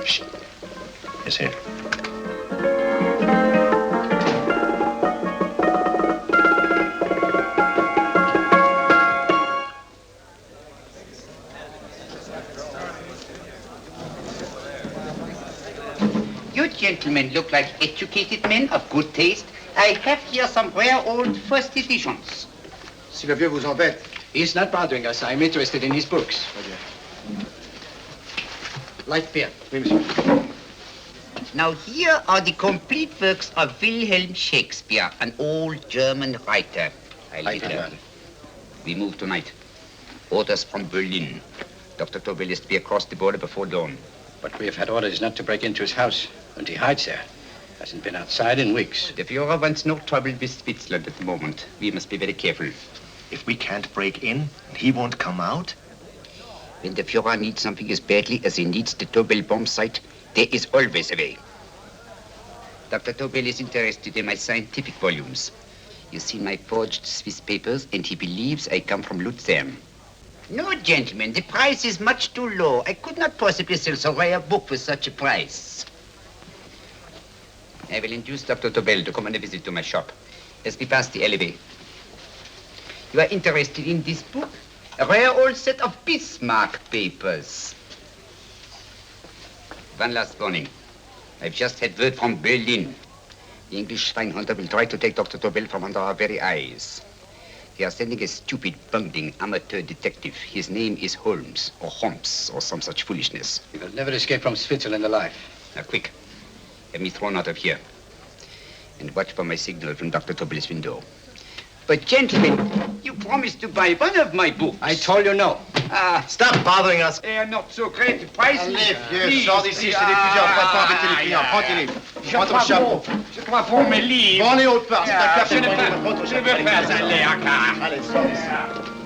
fiction. Yes, sir. You gentlemen look like educated men of good taste. I have here some rare old first editions. Si le vieux vous embête. He's not bothering us. I'm interested in his books. Light beer. Oui, monsieur. Now here are the complete works of Wilhelm Shakespeare, an old German writer. We move tonight. Orders from Berlin. Dr. Tobel is to be across the border before dawn. But we have had orders not to break into his house, and he hides there. Hasn't been outside in weeks. The Führer wants no trouble with Switzerland at the moment. We must be very careful. If we can't break in, and he won't come out? When the Führer needs something as badly as he needs the Tobel bomb site, there is always a way. Dr. Tobel is interested in my scientific volumes. You see my forged Swiss papers, and he believes I come from Lucerne. No, gentlemen, the price is much too low. I could not possibly sell so rare a book for such a price. I will induce Dr. Tobel to come on a visit to my shop as we pass the alleyway. You are interested in this book? A rare old set of Bismarck papers. One last warning. I've just had word from Berlin. The English spine hunter will try to take Dr. Tobel from under our very eyes. They are sending a stupid, bungling amateur detective. His name is Holmes, or some such foolishness. He will never escape from Switzerland alive. Now, quick. Have me thrown out of here. And watch for my signal from Dr. Tobel's window. But, gentlemen, you promised to buy one of my books. I told you no. Stop bothering us. They are not so great prices. Allez, vieux, sors d'ici, je t'ai dit plusieurs fois de pas embêter les clients. Prends tes livres. Prends ton chapeau. Je crois pour mes livres. Prends les hautes parts, c'est un café. Je ne veux pas aller à car. Allez, sors d'ici.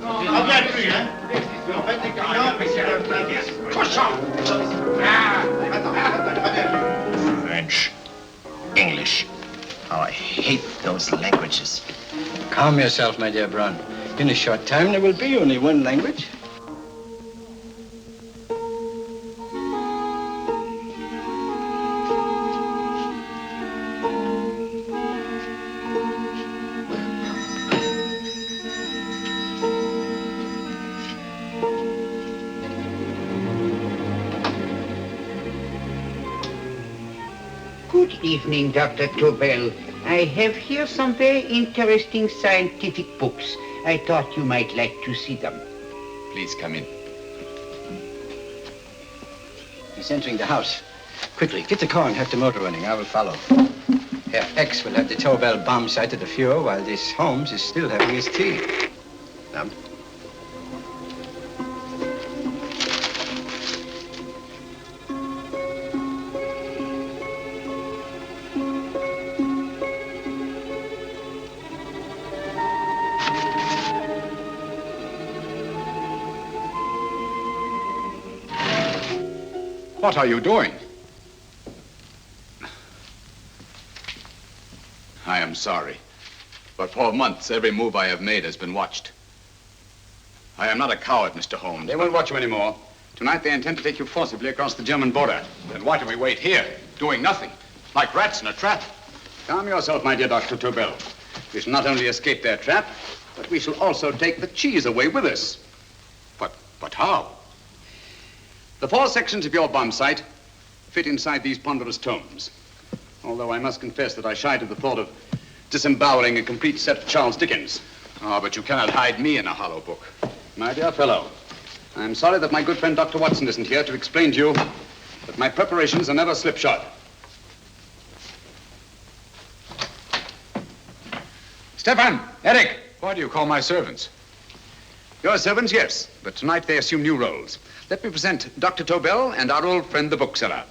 Reviens plus, hein. En fait, les clients, Cochon. attends, French, English. How I hate those languages. Calm yourself, my dear Brown. In a short time, there will be only one language. Good evening, Dr. Tobel. I have here some very interesting scientific books. I thought you might like to see them. Please come in. He's entering the house. Quickly, get the car and have the motor running. I will follow. Herr X will have the Tobel bomb site at the Führer while this Holmes is still having his tea. Now, What are you doing? I am sorry, but for months, every move I have made has been watched. I am not a coward, Mr. Holmes. They won't watch you anymore. Tonight, they intend to take you forcibly across the German border. Then why do we wait here, doing nothing, like rats in a trap? Calm yourself, my dear Dr. Tobel. We shall not only escape their trap, but we shall also take the cheese away with us. But how? The 4 sections of your bomb site fit inside these ponderous tomes. Although I must confess that I shied at the thought of disemboweling a complete set of Charles Dickens. Ah, but you cannot hide me in a hollow book. My dear fellow, I'm sorry that my good friend Dr. Watson isn't here to explain to you that my preparations are never slipshod. Stefan, Eric. Why do you call my servants? Your servants, yes, but tonight they assume new roles. Let me present Dr. Tobel and our old friend, the bookseller.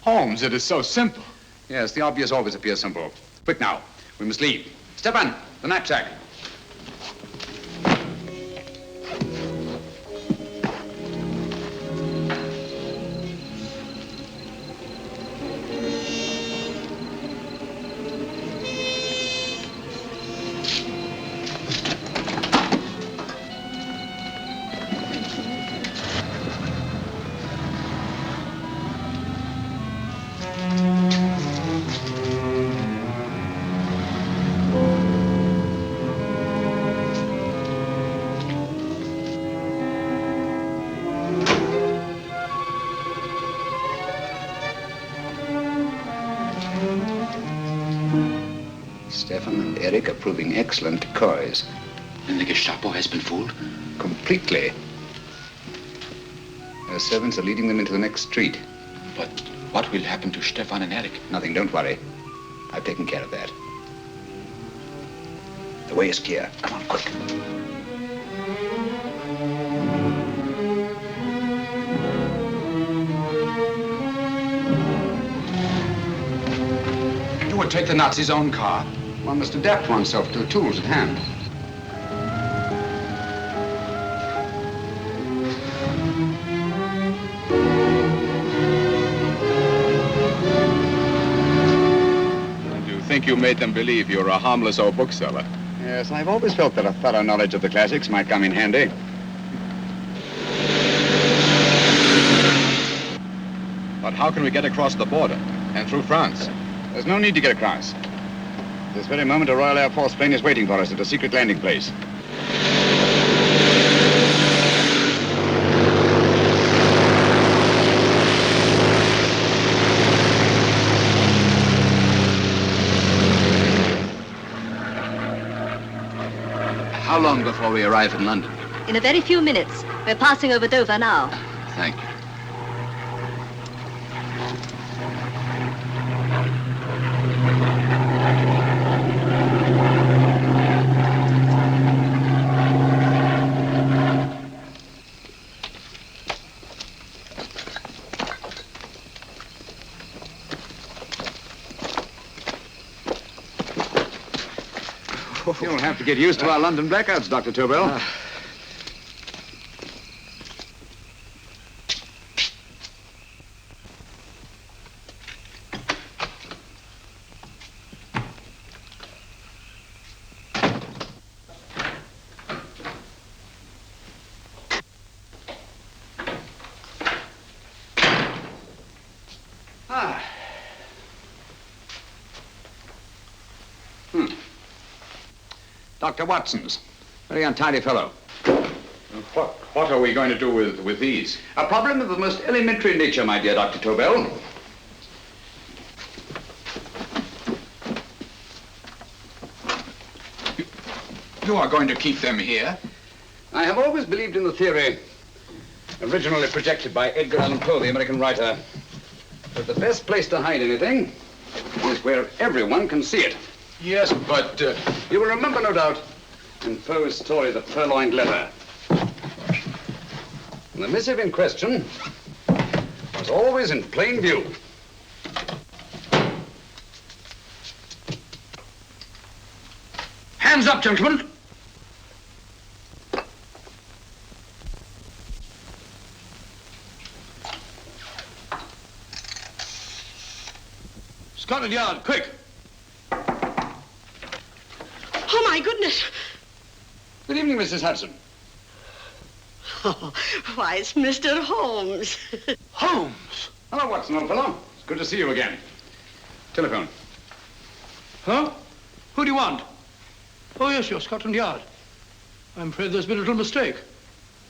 Holmes, it is so simple. Yes, the obvious always appears simple. Quick now, we must leave. Stefan, the knapsack. Stefan and Eric are proving excellent decoys. And the Gestapo has been fooled? Completely. Their servants are leading them into the next street. But what will happen to Stefan and Eric? Nothing, don't worry. I've taken care of that. The way is clear. Come on, quick. You would take the Nazis' own car. One must adapt oneself to the tools at hand. I think you made them believe you're a harmless old bookseller. Yes, I've always felt that a thorough knowledge of the classics might come in handy. But how can we get across the border and through France? There's no need to get across. This very moment, a Royal Air Force plane is waiting for us at a secret landing place. How long before we arrive in London? In a very few minutes. We're passing over Dover now. Thank you. You'll have to get used to our London blackouts, Dr. Tobel. Dr. Watson's. Very untidy fellow. What are we going to do with these? A problem of the most elementary nature, my dear Dr. Tobel. You are going to keep them here? I have always believed in the theory, originally projected by Edgar Allan Poe, the American writer, that the best place to hide anything is where everyone can see it. Yes, but... You will remember, no doubt, in Poe's story, The Purloined Letter. The missive in question was always in plain view. Hands up, gentlemen. Scotland Yard, quick. Oh, my goodness. Good evening, Mrs. Hudson. Oh, why, it's Mr. Holmes. Holmes? Hello, Watson, old fellow. It's good to see you again. Telephone. Huh? Who do you want? Oh, yes, you're Scotland Yard. I'm afraid there's been a little mistake.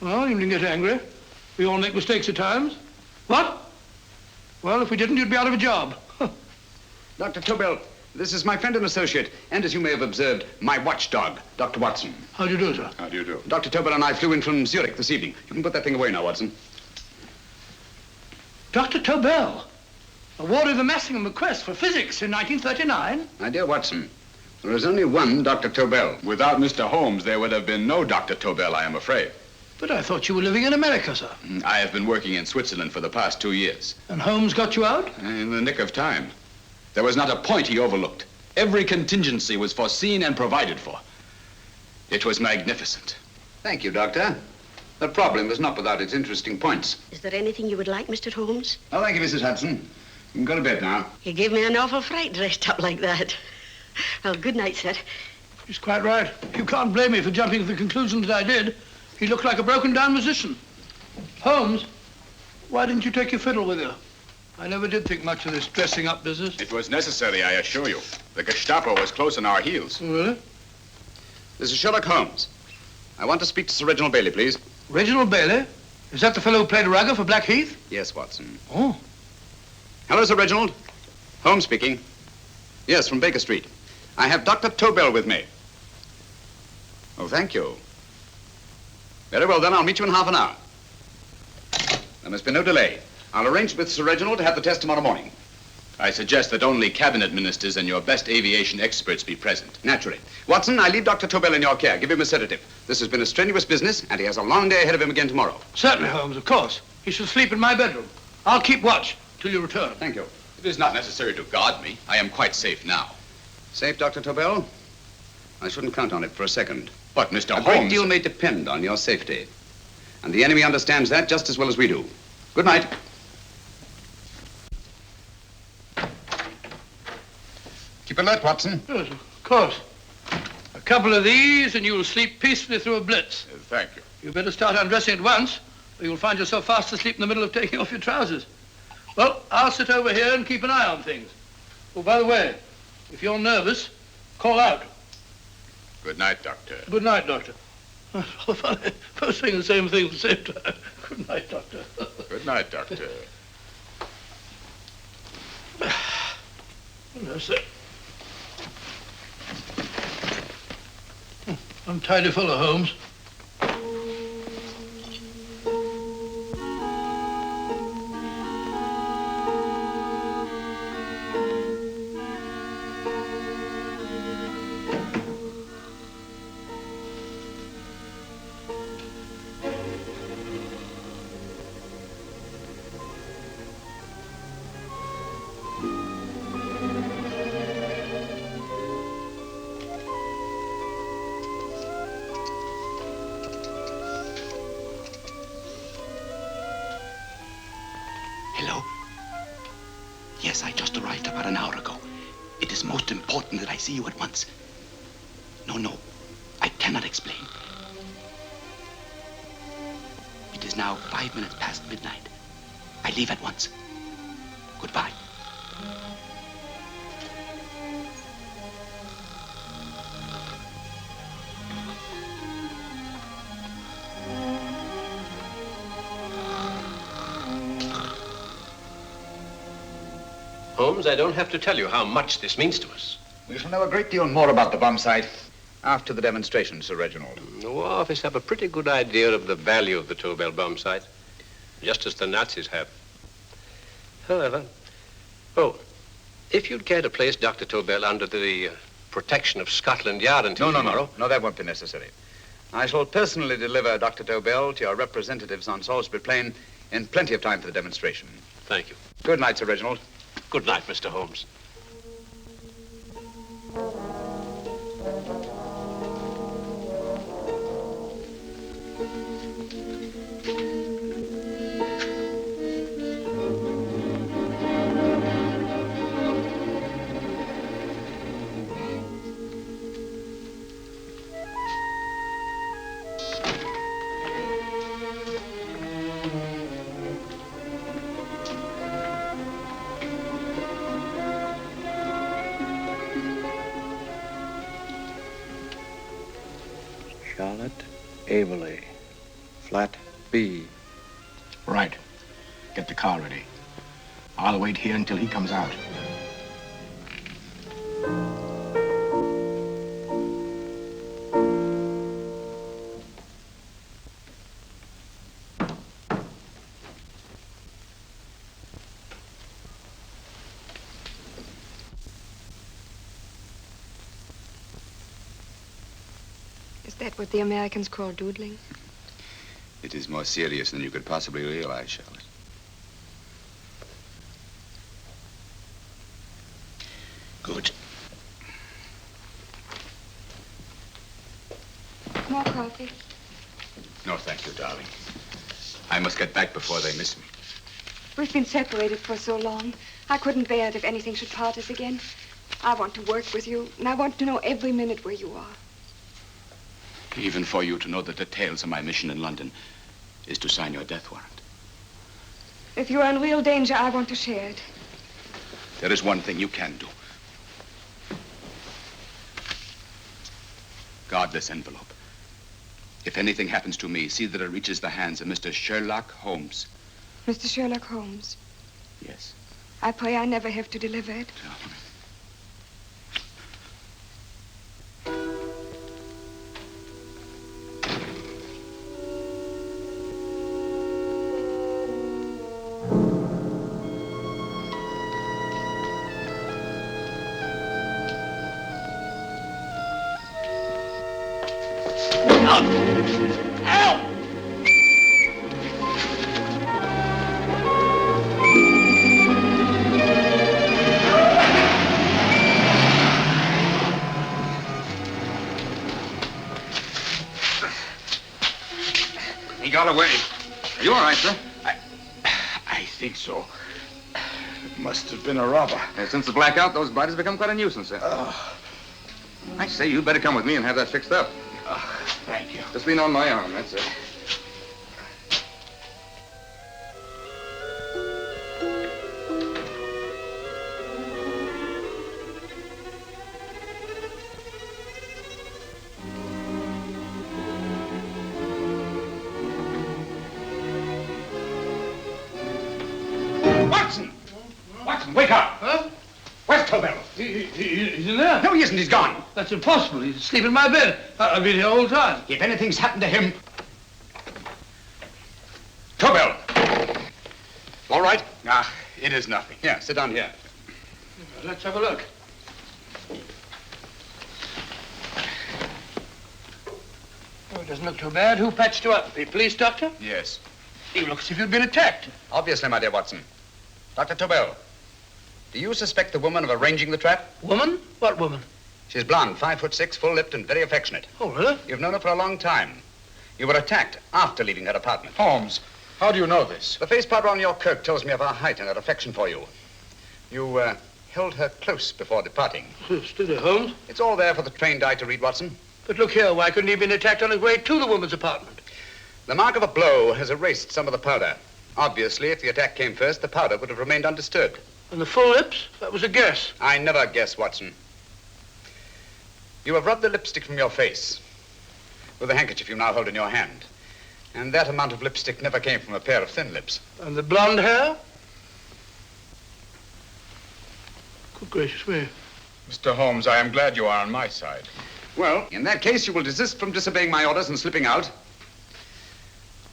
Well, you needn't get angry. We all make mistakes at times. What? Well, if we didn't, you'd be out of a job. Dr. Tobel, this is my friend and associate, and as you may have observed, my watchdog, Dr. Watson. How do you do, sir? How do you do? Dr. Tobel and I flew in from Zurich this evening. You can put that thing away now, Watson. Dr. Tobel, awarded the Massingham Bequest for physics in 1939. My dear Watson, there is only one Dr. Tobel. Without Mr. Holmes, there would have been no Dr. Tobel, I am afraid. But I thought you were living in America, sir. I have been working in Switzerland for the past 2 years. And Holmes got you out? In the nick of time. There was not a point he overlooked. Every contingency was foreseen and provided for. It was magnificent. Thank you, Doctor. The problem was not without its interesting points. Is there anything you would like, Mr. Holmes? Oh, thank you, Mrs. Hudson. You can go to bed now. You gave me an awful fright dressed up like that. Well, good night, sir. He's quite right. You can't blame me for jumping to the conclusion that I did. He looked like a broken-down musician. Holmes, why didn't you take your fiddle with you? I never did think much of this dressing-up business. It was necessary, I assure you. The Gestapo was close on our heels. Really? This is Sherlock Holmes. I want to speak to Sir Reginald Bailey, please. Reginald Bailey? Is that the fellow who played Rugger for Blackheath? Yes, Watson. Oh. Hello, Sir Reginald. Holmes speaking. Yes, from Baker Street. I have Dr. Tobel with me. Oh, thank you. Very well, then. I'll meet you in half an hour. There must be no delay. I'll arrange with Sir Reginald to have the test tomorrow morning. I suggest that only cabinet ministers and your best aviation experts be present. Naturally. Watson, I leave Dr. Tobel in your care. Give him a sedative. This has been a strenuous business, and he has a long day ahead of him again tomorrow. Certainly, Holmes, of course. He shall sleep in my bedroom. I'll keep watch till you return. Thank you. It is not necessary to guard me. I am quite safe now. Safe, Dr. Tobel? I shouldn't count on it for a second. But, Mr. A Holmes... great deal may depend on your safety. And the enemy understands that just as well as we do. Good night. Keep alert, Watson. Yes, of course. A couple of these and you'll sleep peacefully through a blitz. Thank you. You better start undressing at once, or you'll find yourself fast asleep in the middle of taking off your trousers. Well, I'll sit over here and keep an eye on things. Oh, by the way, if you're nervous, call out. Good night, Doctor. Good night, Doctor. Both saying the same thing at the same time. Good night, Doctor. Good night, Doctor. No, sir. Untidy fellow, Holmes. Hello? Yes, I just arrived about an hour ago. It is most important that I see you at once. No, I cannot explain. It is now 5 minutes past midnight. I leave at once. Goodbye. Holmes, I don't have to tell you how much this means to us. We shall know a great deal more about the bomb site after the demonstration, Sir Reginald. The War Office have a pretty good idea of the value of the Tobel bomb site, just as the Nazis have. However, if you'd care to place Dr. Tobel under the protection of Scotland Yard until tomorrow... No, that won't be necessary. I shall personally deliver Dr. Tobel to your representatives on Salisbury Plain in plenty of time for the demonstration. Thank you. Good night, Sir Reginald. Good night, Mr. Holmes. Charlotte Averley, flat B. Right. Get the car ready. I'll wait here until he comes out. Is that what the Americans call doodling? It is more serious than you could possibly realize, Charlotte. Good. More coffee? No, thank you, darling. I must get back before they miss me. We've been separated for so long. I couldn't bear it if anything should part us again. I want to work with you, and I want to know every minute where you are. Even for you to know the details of my mission in London is to sign your death warrant. If you're in real danger, I want to share it. There is one thing you can do. Guard this envelope. If anything happens to me, see that it reaches the hands of Mr. Sherlock Holmes. Mr. Sherlock Holmes, Yes. I pray I never have to deliver it. out! Help! He got away. Are you all right, sir? I think so. It must have been a robber. Since the blackout, those biters become quite a nuisance, sir. I say, you'd better come with me and have that fixed up. Thank you. Just lean on my arm, that's it. Watson! Watson, wake up! Huh? Where's Tobel? He's in there. No, he isn't. He's gone. That's impossible. He's asleep in my bed. I've been here all the time. If anything's happened to him... Tobel! All right? It is nothing. Yeah, sit down here. Let's have a look. Oh, it doesn't look too bad. Who patched you up? The police doctor? Yes. You look as if you'd been attacked. Obviously, my dear Watson. Dr. Tobel, do you suspect the woman of arranging the trap? Woman? What woman? She's blonde, 5'6", full-lipped, and very affectionate. Oh, really? You've known her for a long time. You were attacked after leaving her apartment. Holmes, how do you know this? The face powder on your coat tells me of her height and her affection for you. You held her close before departing. Still there, Holmes? It's all there for the trained eye to read, Watson. But look here, why couldn't he have been attacked on his way to the woman's apartment? The mark of a blow has erased some of the powder. Obviously, if the attack came first, the powder would have remained undisturbed. And the full lips? That was a guess. I never guess, Watson. You have rubbed the lipstick from your face with the handkerchief you now hold in your hand. And that amount of lipstick never came from a pair of thin lips. And the blonde hair? Good gracious me. Mr. Holmes, I am glad you are on my side. Well, in that case, you will desist from disobeying my orders and slipping out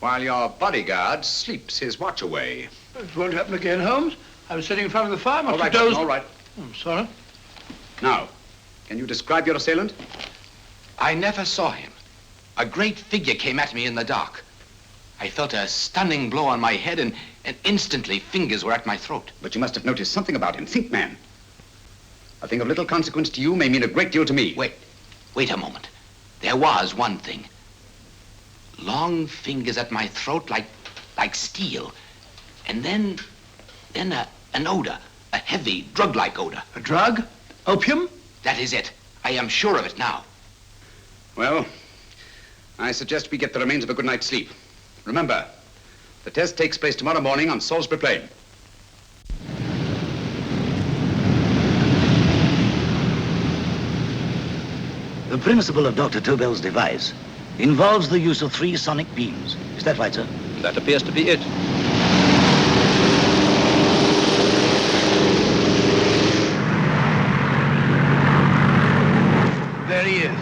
while your bodyguard sleeps his watch away. It won't happen again, Holmes. I was sitting in front of the fire. All right, Watson, all right. I'm sorry. Now, can you describe your assailant? I never saw him. A great figure came at me in the dark. I felt a stunning blow on my head, and instantly fingers were at my throat. But you must have noticed something about him. Think, man. A thing of little consequence to you may mean a great deal to me. Wait a moment. There was one thing. Long fingers at my throat like steel. And then an odor, a heavy, drug-like odor. A drug? Opium? That is it. I am sure of it now. Well, I suggest we get the remains of a good night's sleep. Remember, the test takes place tomorrow morning on Salisbury Plain. The principle of Dr. Tobel's device involves the use of 3 sonic beams. Is that right, sir? That appears to be it. There he is.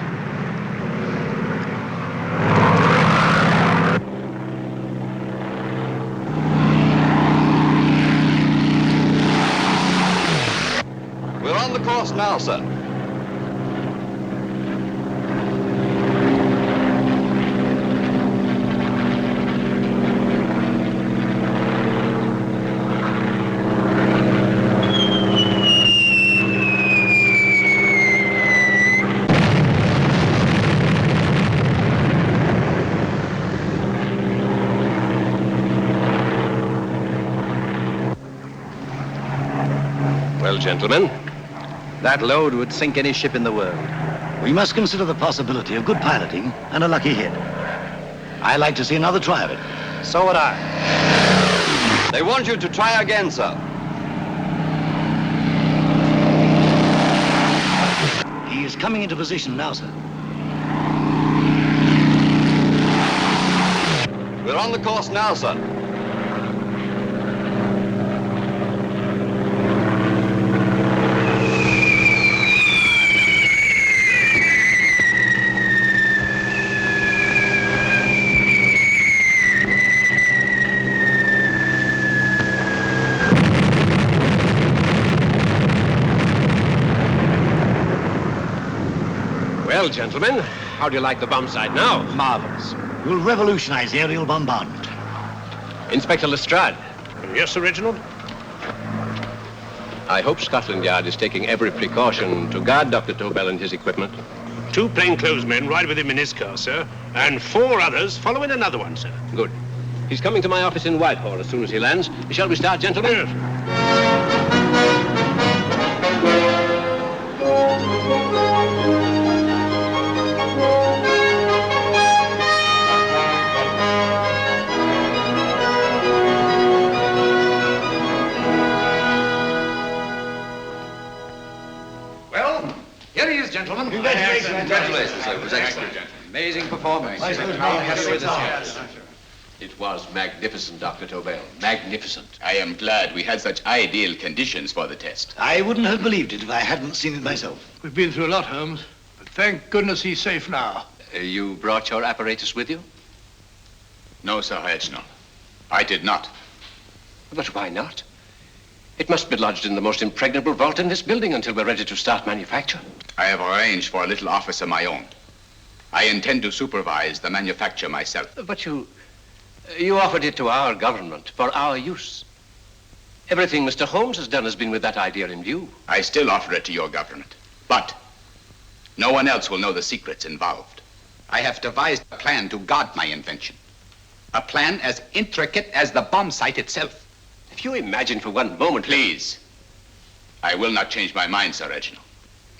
We're on the course now, sir. Well, gentlemen, that load would sink any ship in the world. We must consider the possibility of good piloting and a lucky hit. I like to see another try of it. So would I. They want you to try again, sir. He is coming into position now, sir. We're on the course now, sir. well, gentlemen, How do you like the bomb sight now? Marvelous. We'll revolutionize aerial bombardment. Inspector Lestrade. Yes, Sir Reginald? I hope Scotland Yard is taking every precaution to guard Dr. Tobel and his equipment. 2 plainclothesmen ride with him in his car, sir, and 4 others follow in another one, sir. Good. He's coming to my office in Whitehall as soon as he lands. Shall we start, gentlemen? Yes. Well, here he is, gentlemen. Congratulations, sir. It was excellent. Amazing performance. It was magnificent, Dr. Tobel. Magnificent. I am glad we had such ideal conditions for the test. I wouldn't have believed it if I hadn't seen it myself. We've been through a lot, Holmes, but thank goodness he's safe now. You brought your apparatus with you? No, Sir Reginald. I did not. But why not? It must be lodged in the most impregnable vault in this building until we're ready to start manufacture. I have arranged for a little office of my own. I intend to supervise the manufacture myself. But you offered it to our government for our use. Everything Mr. Holmes has done has been with that idea in view. I still offer it to your government, but no one else will know the secrets involved. I have devised a plan to guard my invention. A plan as intricate as the bomb sight itself. If you imagine for one moment... Please. I will not change my mind, Sir Reginald.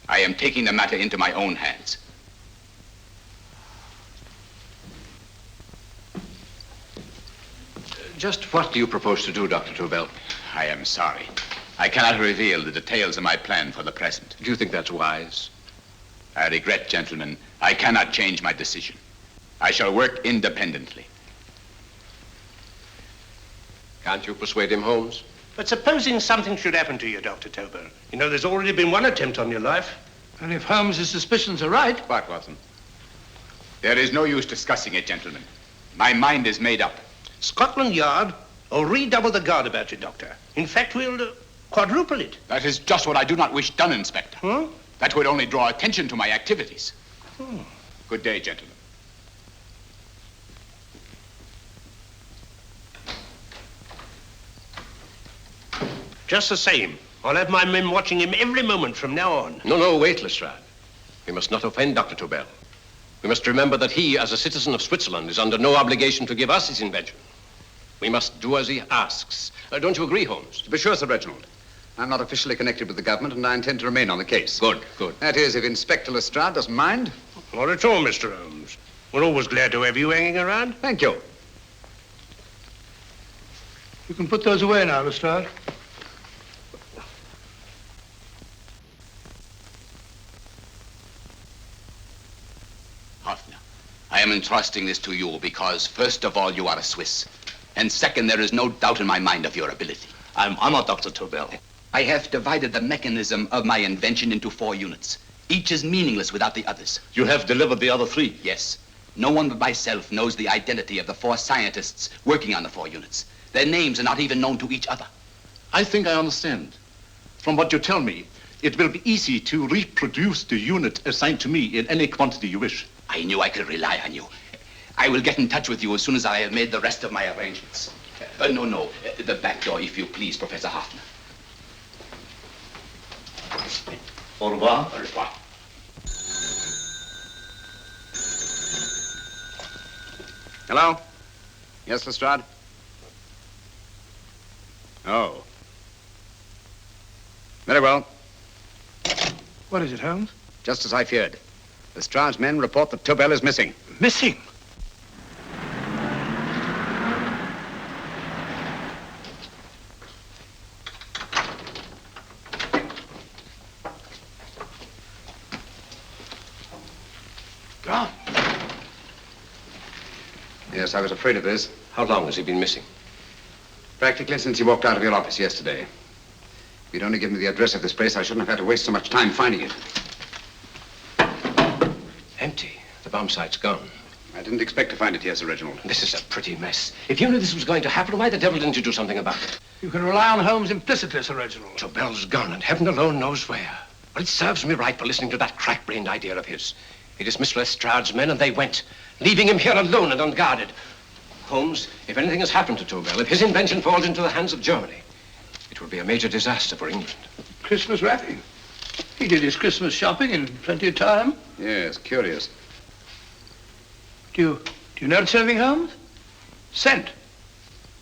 I am taking the matter into my own hands. Just what do you propose to do, Dr. Tobel? I am sorry. I cannot reveal the details of my plan for the present. Do you think that's wise? I regret, gentlemen, I cannot change my decision. I shall work independently. Can't you persuade him, Holmes? But supposing something should happen to you, Dr. Tobel. You know, there's already been one attempt on your life. And if Holmes's suspicions are right... What, Watson? There is no use discussing it, gentlemen. My mind is made up. Scotland Yard will redouble the guard about you, Doctor. In fact, we'll quadruple it. That is just what I do not wish done, Inspector. Huh? That would only draw attention to my activities. Good day, gentlemen. Just the same, I'll have my men watching him every moment from now on. No, wait, Lestrade. We must not offend Dr. Tobel. We must remember that he, as a citizen of Switzerland, is under no obligation to give us his invention. We must do as he asks. Don't you agree, Holmes? To be sure, Sir Reginald. I'm not officially connected with the government, and I intend to remain on the case. Good. That is, if Inspector Lestrade doesn't mind. Not at all, Mr. Holmes. We're always glad to have you hanging around. Thank you. You can put those away now, Lestrade. Hoffner, I am entrusting this to you because, first of all, you are a Swiss. And second, there is no doubt in my mind of your ability. I'm honored, Dr. Tobel. I have divided the mechanism of my invention into 4 units. Each is meaningless without the others. You have delivered the other 3? Yes. No one but myself knows the identity of the 4 scientists working on the 4 units. Their names are not even known to each other. I think I understand. From what you tell me, it will be easy to reproduce the unit assigned to me in any quantity you wish. I knew I could rely on you. I will get in touch with you as soon as I have made the rest of my arrangements. No. The back door, if you please, Professor Hoffner. Au revoir. Au revoir. Hello? Yes, Lestrade? Oh. Very well. What is it, Holmes? Just as I feared. Lestrade's men report that Tobel is missing. Missing? Gone. Yes, I was afraid of this. How long has he been missing? Practically since he walked out of your office yesterday. If you'd only given me the address of this place, I shouldn't have had to waste so much time finding it. Empty. The bomb site's gone. I didn't expect to find it here, Sir Reginald. This is a pretty mess. If you knew this was going to happen, why the devil didn't you do something about it? You can rely on Holmes implicitly, Sir Reginald. Tobel's gone, and heaven alone knows where. Well, it serves me right for listening to that crack-brained idea of his. He dismissed Lestrade's men and they went, leaving him here alone and unguarded. Holmes, if anything has happened to Tobel, if his invention falls into the hands of Germany, it will be a major disaster for England. Christmas wrapping. He did his Christmas shopping in plenty of time. Yes, curious. Do you notice anything, Holmes? Scent.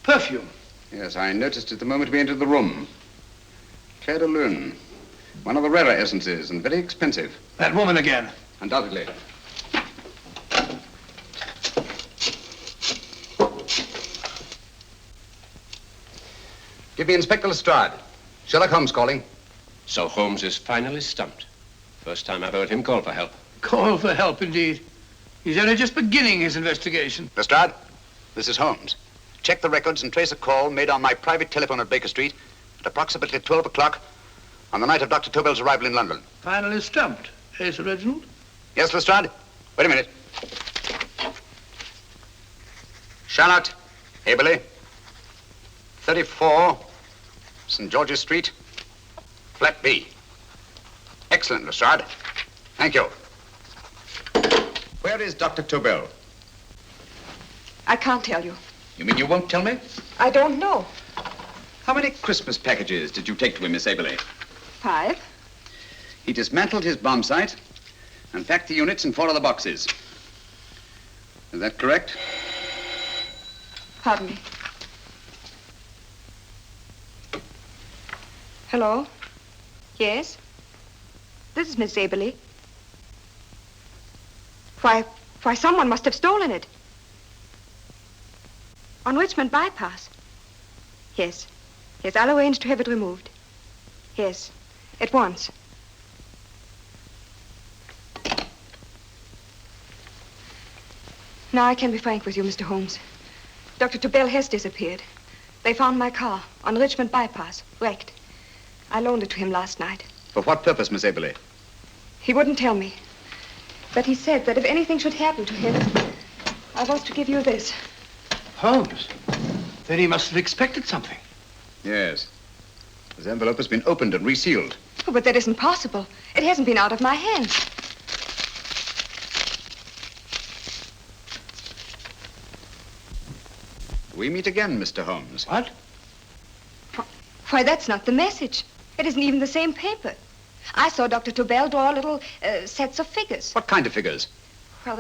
Perfume. Yes, I noticed it the moment we entered the room. Clair de Lune. One of the rarer essences and very expensive. That woman again. Undoubtedly. Give me Inspector Lestrade. Sherlock Holmes calling. So Holmes is finally stumped. First time I've heard him call for help. Call for help, indeed. He's only just beginning his investigation. Lestrade, this is Holmes. Check the records and trace a call made on my private telephone at Baker Street at approximately 12 o'clock on the night of Dr. Tobel's arrival in London. Finally stumped. Eh, Sir Reginald? Yes, Lestrade? Wait a minute. Charlotte, Haberley, 34, St. George's Street, flat B. Excellent, Lestrade. Thank you. Where is Dr. Tobel? I can't tell you. You mean you won't tell me? I don't know. How many Christmas packages did you take to him, Miss Haberley? 5. He dismantled his bomb site and packed the units in 4 other boxes. Is that correct? Pardon me. Hello? Yes? This is Miss Haberley. Why, someone must have stolen it. On Richmond Bypass. Yes. Yes, I'll arrange to have it removed. Yes, at once. Now I can be frank with you, Mr. Holmes. Dr. Tobel has disappeared. They found my car on Richmond Bypass, wrecked. I loaned it to him last night. For what purpose, Miss Haberley? He wouldn't tell me. But he said that if anything should happen to him, I was to give you this. Holmes? Then he must have expected something. Yes. This envelope has been opened and resealed. Oh, but that isn't possible. It hasn't been out of my hands. We meet again, Mr. Holmes. What? Why, that's not the message. It isn't even the same paper. I saw Dr. Tobel draw little sets of figures. What kind of figures? Well,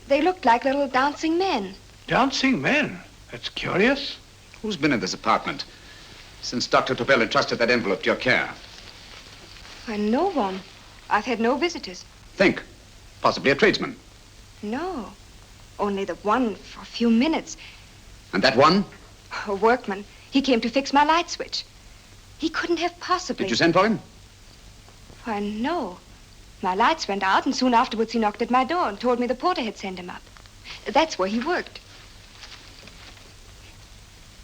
they looked like little dancing men. Dancing men? That's curious. Who's been in this apartment since Dr. Tobel entrusted that envelope to your care? Why, no one. I've had no visitors. Think. Possibly a tradesman. No. Only the one for a few minutes. And that one? A workman. He came to fix my light switch. He couldn't have possibly... Did you send for him? Why, no. My lights went out, and soon afterwards he knocked at my door and told me the porter had sent him up. That's where he worked.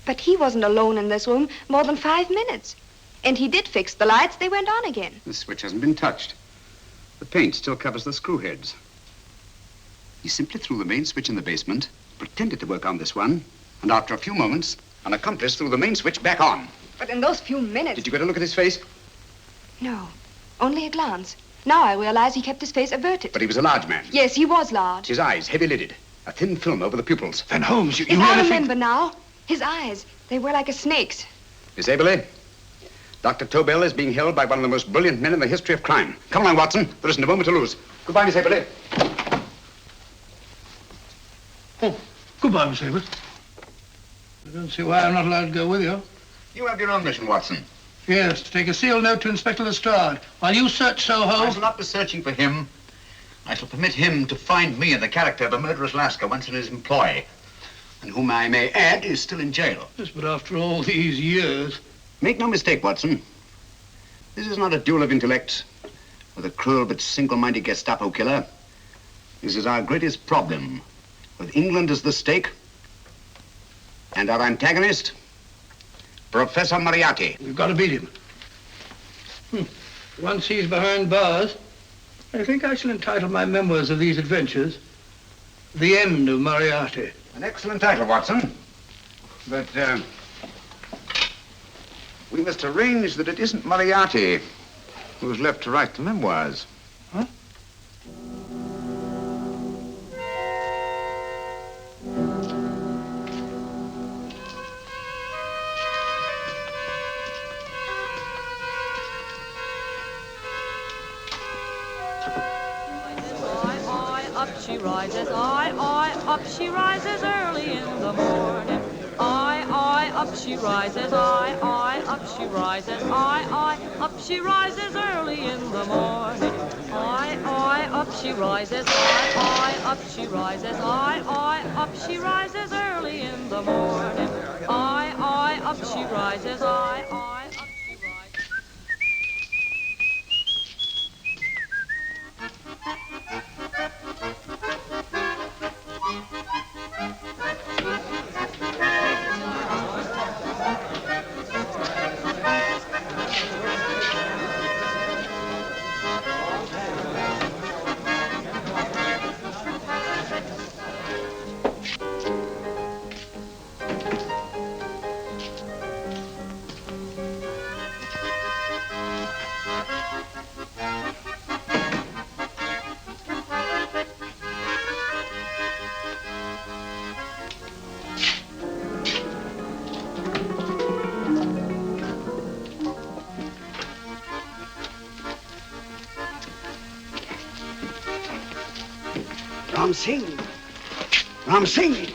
But he wasn't alone in this room more than 5 minutes. And he did fix the lights. They went on again. The switch hasn't been touched. The paint still covers the screw heads. He simply threw the main switch in the basement, pretended to work on this one, and after a few moments, an accomplice threw the main switch back on. But in those few minutes... Did you get a look at his face? No, only a glance. Now I realize he kept his face averted. But he was a large man. Yes, he was large. His eyes heavy-lidded, a thin film over the pupils. Then Holmes, you If I really remember now, his eyes, they were like a snake's. Miss Haberley, Dr. Tobel is being held by one of the most brilliant men in the history of crime. Come along, Watson. There isn't a moment to lose. Goodbye, Miss Haberley. Oh, goodbye, Miss Haberley. I don't see why I'm not allowed to go with you. You have your own mission, Watson. Yes, to take a sealed note to Inspector Lestrade. While you search Soho... I shall not be searching for him. I shall permit him to find me in the character of a murderous Lascar once in his employ, and whom I may add is still in jail. Yes, but after all these years... Make no mistake, Watson. This is not a duel of intellects with a cruel but single-minded Gestapo killer. This is our greatest problem, with England as the stake, and our antagonist, Professor Moriarty. We've got to beat him. Once he's behind bars, I think I shall entitle my memoirs of these adventures, The End of Moriarty. An excellent title, Watson. But, we must arrange that it isn't Moriarty who's left to write the memoirs. Huh? she rises, I, up she rises early in the morning. I, up she rises, I, up she rises, I, up she rises early in the morning. I, up she rises, I, up she rises, I, up she rises early in the morning. I, up she rises, I, up she rises. Ram Singh! Ram Singh!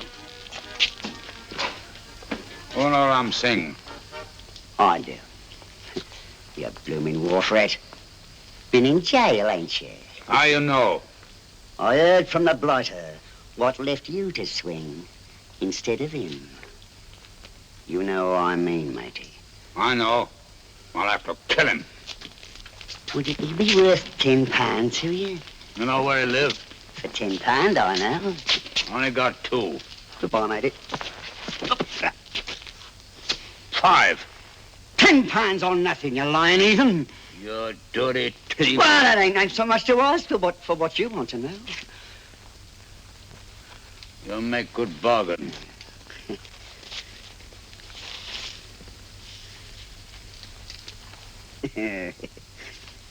Oh, no, Ram Singh. I do. You blooming wharf rat. Been in jail, ain't you? How you know? I heard from the blighter what left you to swing instead of him. You know what I mean, matey. I know. I'll have to kill him. Would it be worth £10 to you? You know where he lives? For £10, I know. Only got 2. Goodbye, matey. 5. £10 on nothing, you lying heathen. You dirty thief. Well, that ain't so much to ask for what you want to know. You make good bargain.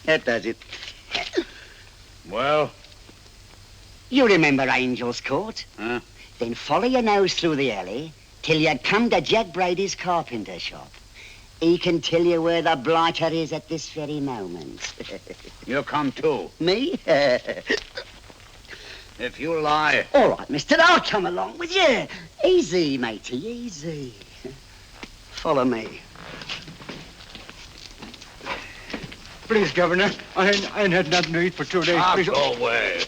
That does it. Well? You remember Angel's Court? Huh? Then follow your nose through the alley till you come to Jack Brady's carpenter shop. He can tell you where the blighter is at this very moment. You come too. Me? If you lie... All right, mister, I'll come along with you. Easy, matey, easy. Follow me. Please, Governor, I ain't had nothing to eat for 2 days. Please. Go away.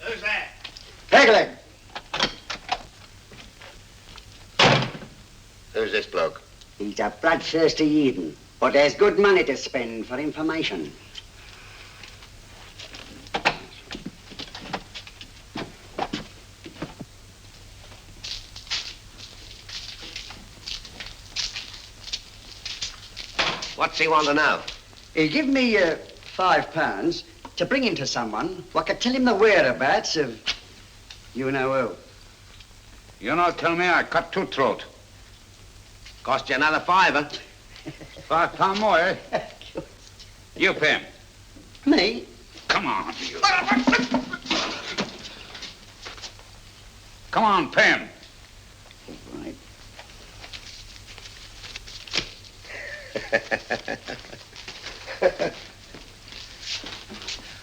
Who's that? Pegleg. Who's this bloke? He's a bloodthirsty heathen, but there's good money to spend for information. What's he want to know? He give me £5 to bring him to someone who could tell him the whereabouts of you know who. You not tell me I cut 2 throat. Cost you another £5. £5 more, eh? You pay him. Me? Come on, you. Come on, pay him. Right.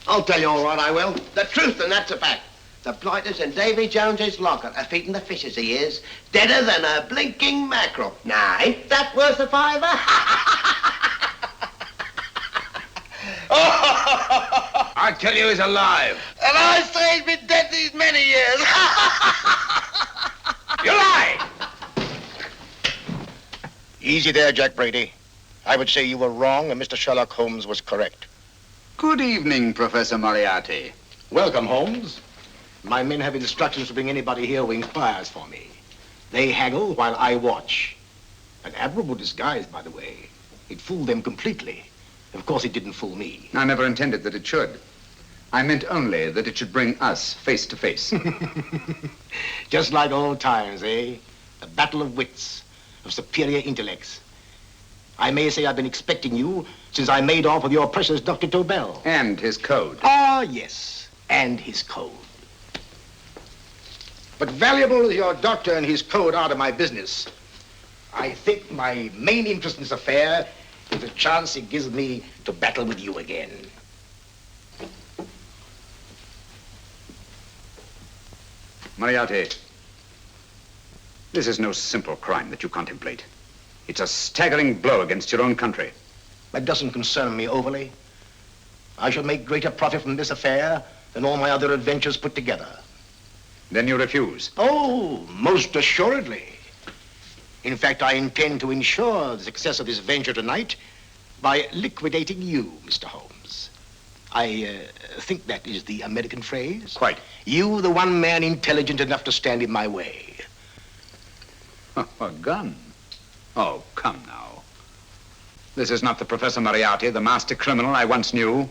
I'll tell you all right, I will. The truth, and that's a fact. The blighters in Davy Jones's locker are feeding the fishes he is, deader than a blinking mackerel. Now, ain't that worth a £5? I tell you he's alive. And I say he's been dead these many years. You lie! Easy there, Jack Brady. I would say you were wrong and Mr. Sherlock Holmes was correct. Good evening, Professor Moriarty. Welcome, Holmes. My men have instructions to bring anybody here who inquires for me. They haggle while I watch. An admirable disguise, by the way. It fooled them completely. Of course, it didn't fool me. I never intended that it should. I meant only that it should bring us face to face. Just like old times, eh? A battle of wits, of superior intellects. I may say I've been expecting you since I made off with your precious Dr. Tobel. And his code. Ah, yes, and his code. But valuable as your doctor and his code are to my business, I think my main interest in this affair is the chance it gives me to battle with you again. Moriarty, this is no simple crime that you contemplate. It's a staggering blow against your own country. That doesn't concern me overly. I shall make greater profit from this affair than all my other adventures put together. Then you refuse? Oh, most assuredly. In fact, I intend to ensure the success of this venture tonight by liquidating you, Mr. Holmes. I think that is the American phrase. Quite. You, the one man intelligent enough to stand in my way. A gun? Oh, come now. This is not the Professor Moriarty, the master criminal I once knew.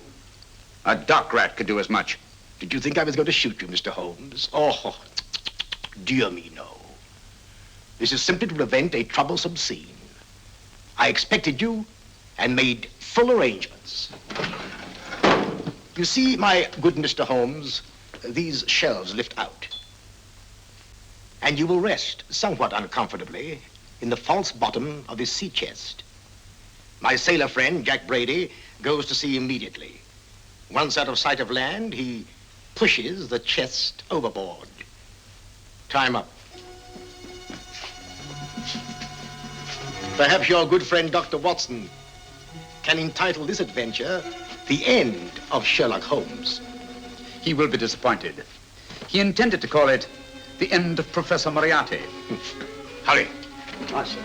A dock rat could do as much. Did you think I was going to shoot you, Mr. Holmes? Oh, dear me, no. This is simply to prevent a troublesome scene. I expected you and made full arrangements. You see, my good Mr. Holmes, these shelves lift out. And you will rest somewhat uncomfortably in the false bottom of this sea chest. My sailor friend, Jack Brady, goes to sea immediately. Once out of sight of land, he pushes the chest overboard. Time up. Perhaps your good friend, Dr. Watson, can entitle this adventure The End of Sherlock Holmes. He will be disappointed. He intended to call it The End of Professor Moriarty. Hurry. Awesome.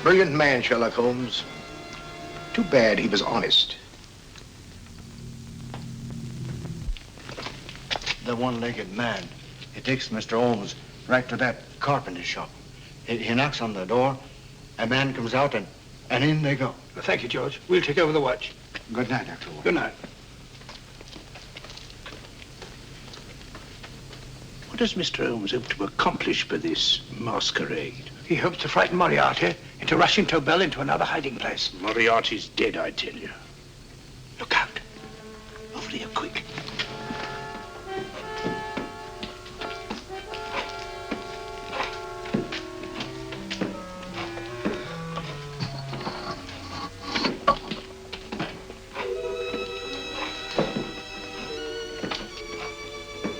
Brilliant man, Sherlock Holmes. Too bad he was honest. The one-legged man. He takes Mr. Holmes right to that carpenter shop. He knocks on the door. A man comes out and in they go. Thank you, George. We'll take over the watch. Good night, Dr. Holmes. Good night. What does Mr. Holmes hope to accomplish by this masquerade? He hopes to frighten Moriarty into rushing Tobel into another hiding place. Moriarty's dead, I tell you. Look out. Over here, quick.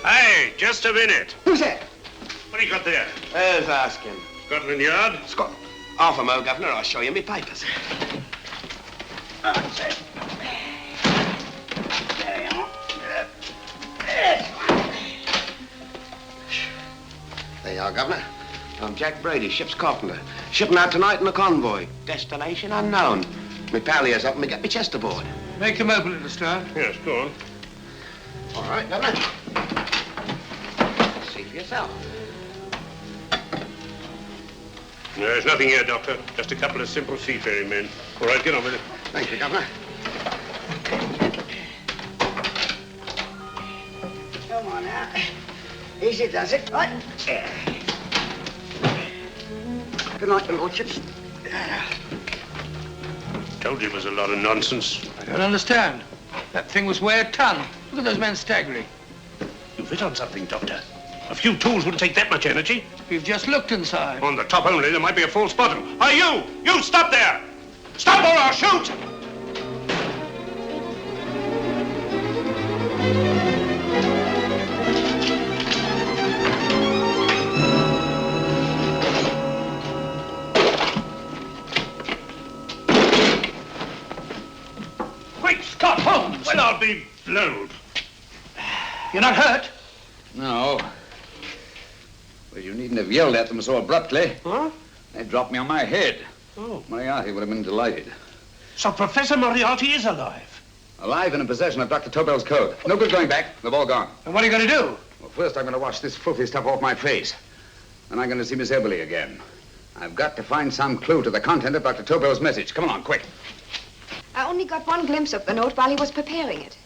Hey, just a minute. Who's that? What do you got there? Who's asking? Scotland Yard? Scotland. Half a mo, Governor. I'll show you me papers. That's it. There you are. There you are, Governor. I'm Jack Brady, ship's carpenter. Shipping out tonight in a convoy. Destination unknown. Me pal here's helping me get me chest aboard. Make him open it, Lestrade. Yes, go on. All right, Governor. See for yourself. There's nothing here, Doctor. Just a couple of simple seafaring men. All right, get on with it. Thank you, Governor. Come on now. Easy does it. Right. Good night, your lordships. Told you it was a lot of nonsense. I don't understand. That thing was weigh a ton. Look at those men staggering. You've hit on something, Doctor. A few tools wouldn't take that much energy. We've just looked inside. On the top only, there might be a false bottom. Hey, you! You stop there! Stop or I'll shoot! Great Scott, Holmes! Well, I'll be blowed. You're not hurt? No. Well, you needn't have yelled at them so abruptly. Huh? They dropped me on my head. Oh. Moriarty would have been delighted. So Professor Moriarty is alive? Alive and in possession of Dr. Tobel's code. No good going back. They've all gone. And what are you going to do? Well, first I'm going to wash this filthy stuff off my face. Then I'm going to see Miss Eberly again. I've got to find some clue to the content of Dr. Tobel's message. Come along, quick. I only got one glimpse of the note while he was preparing it.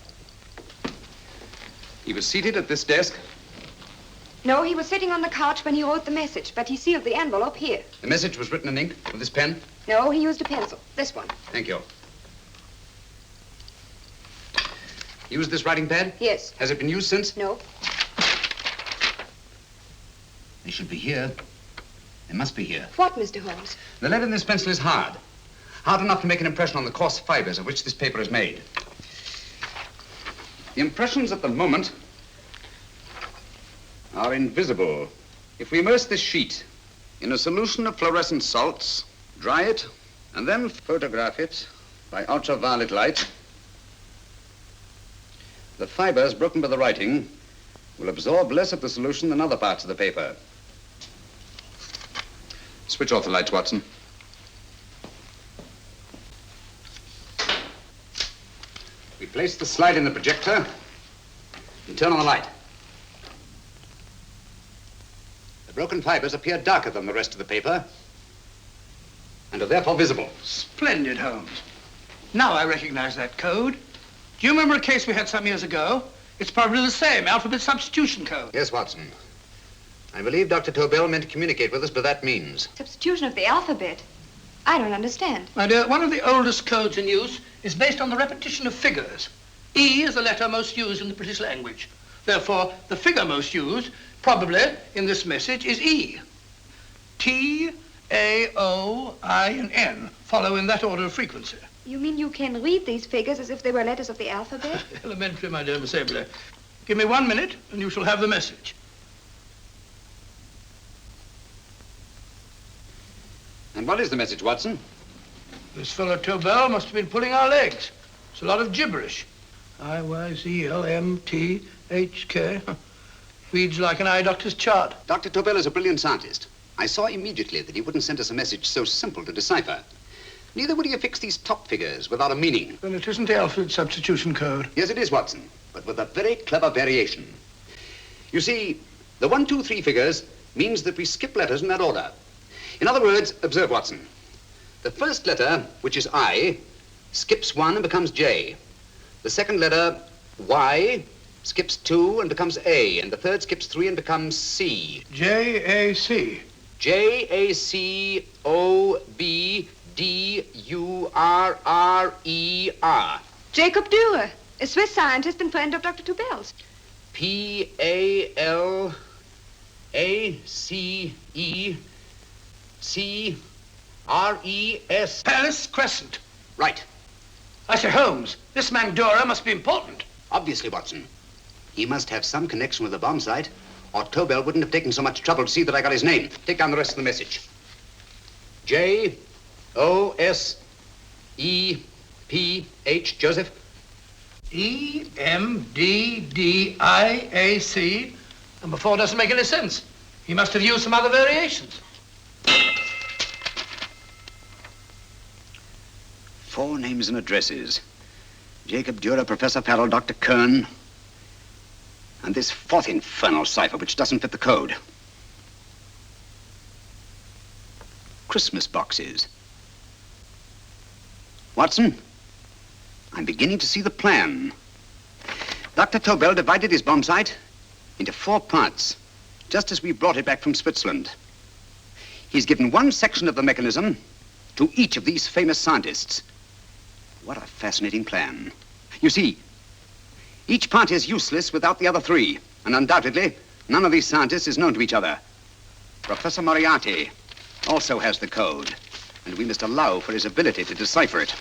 He was seated at this desk. No, he was sitting on the couch when he wrote the message, but he sealed the envelope here. The message was written in ink with this pen? No, he used a pencil. This one. Thank you. Used this writing pad? Yes. Has it been used since? No. They should be here. They must be here. What, Mr. Holmes? The lead in this pencil is hard. Hard enough to make an impression on the coarse fibers of which this paper is made. The impressions at the moment are invisible. If we immerse this sheet in a solution of fluorescent salts, dry it, and then photograph it by ultraviolet light, the fibers broken by the writing will absorb less of the solution than other parts of the paper. Switch off the lights, Watson. We place the slide in the projector and turn on the light. The broken fibers appear darker than the rest of the paper and are therefore visible. Splendid, Holmes. Now I recognize that code. Do you remember a case we had some years ago? It's probably the same, alphabet substitution code. Yes, Watson. I believe Dr. Tobel meant to communicate with us by that means. Substitution of the alphabet? I don't understand. My dear, one of the oldest codes in use is based on the repetition of figures. E is the letter most used in the British language. Therefore, the figure most used, probably in this message, is E. T, A, O, I, and N follow in that order of frequency. You mean you can read these figures as if they were letters of the alphabet? Elementary, my dear Miss Eberly. Give me 1 minute, and you shall have the message. And what is the message, Watson? This fellow Tobel must have been pulling our legs. It's a lot of gibberish. I-Y-Z-L-M-T-H-K. Reads like an eye doctor's chart. Dr. Tobel is a brilliant scientist. I saw immediately that he wouldn't send us a message so simple to decipher. Neither would he have fixed these top figures without a meaning. Then it isn't the alphabet substitution code. Yes, it is, Watson, but with a very clever variation. You see, the 1, 2, 3 figures means that we skip letters in that order. In other words, observe, Watson. The first letter, which is I, skips 1 and becomes J. The second letter, Y, skips 2 and becomes A. And the third skips 3 and becomes C. J-A-C. J-A-C-O-B-D-U-R-R-E-R. Jacob Dürer, a Swiss scientist and friend of Dr. Tobel's. P-A-L-A-C-E-C-R-E-S. Palace Crescent. Right. I say, Holmes, this man Dürer must be important. Obviously, Watson. He must have some connection with the bomb site, or Tobel wouldn't have taken so much trouble to see that I got his name. Take down the rest of the message. J-O-S-E-P-H, Joseph. E-M-D-D-I-A-C. Number 4 doesn't make any sense. He must have used some other variations. 4 names and addresses. Jacob Dürer, Professor Farrell, Dr. Kern, and this 4th infernal cipher, which doesn't fit the code. Christmas boxes. Watson, I'm beginning to see the plan. Dr. Tobel divided his bomb site into 4 parts, just as we brought it back from Switzerland. He's given 1 section of the mechanism to each of these famous scientists. What a fascinating plan. You see, each part is useless without the other 3, and undoubtedly, none of these scientists is known to each other. Professor Moriarty also has the code, and we must allow for his ability to decipher it.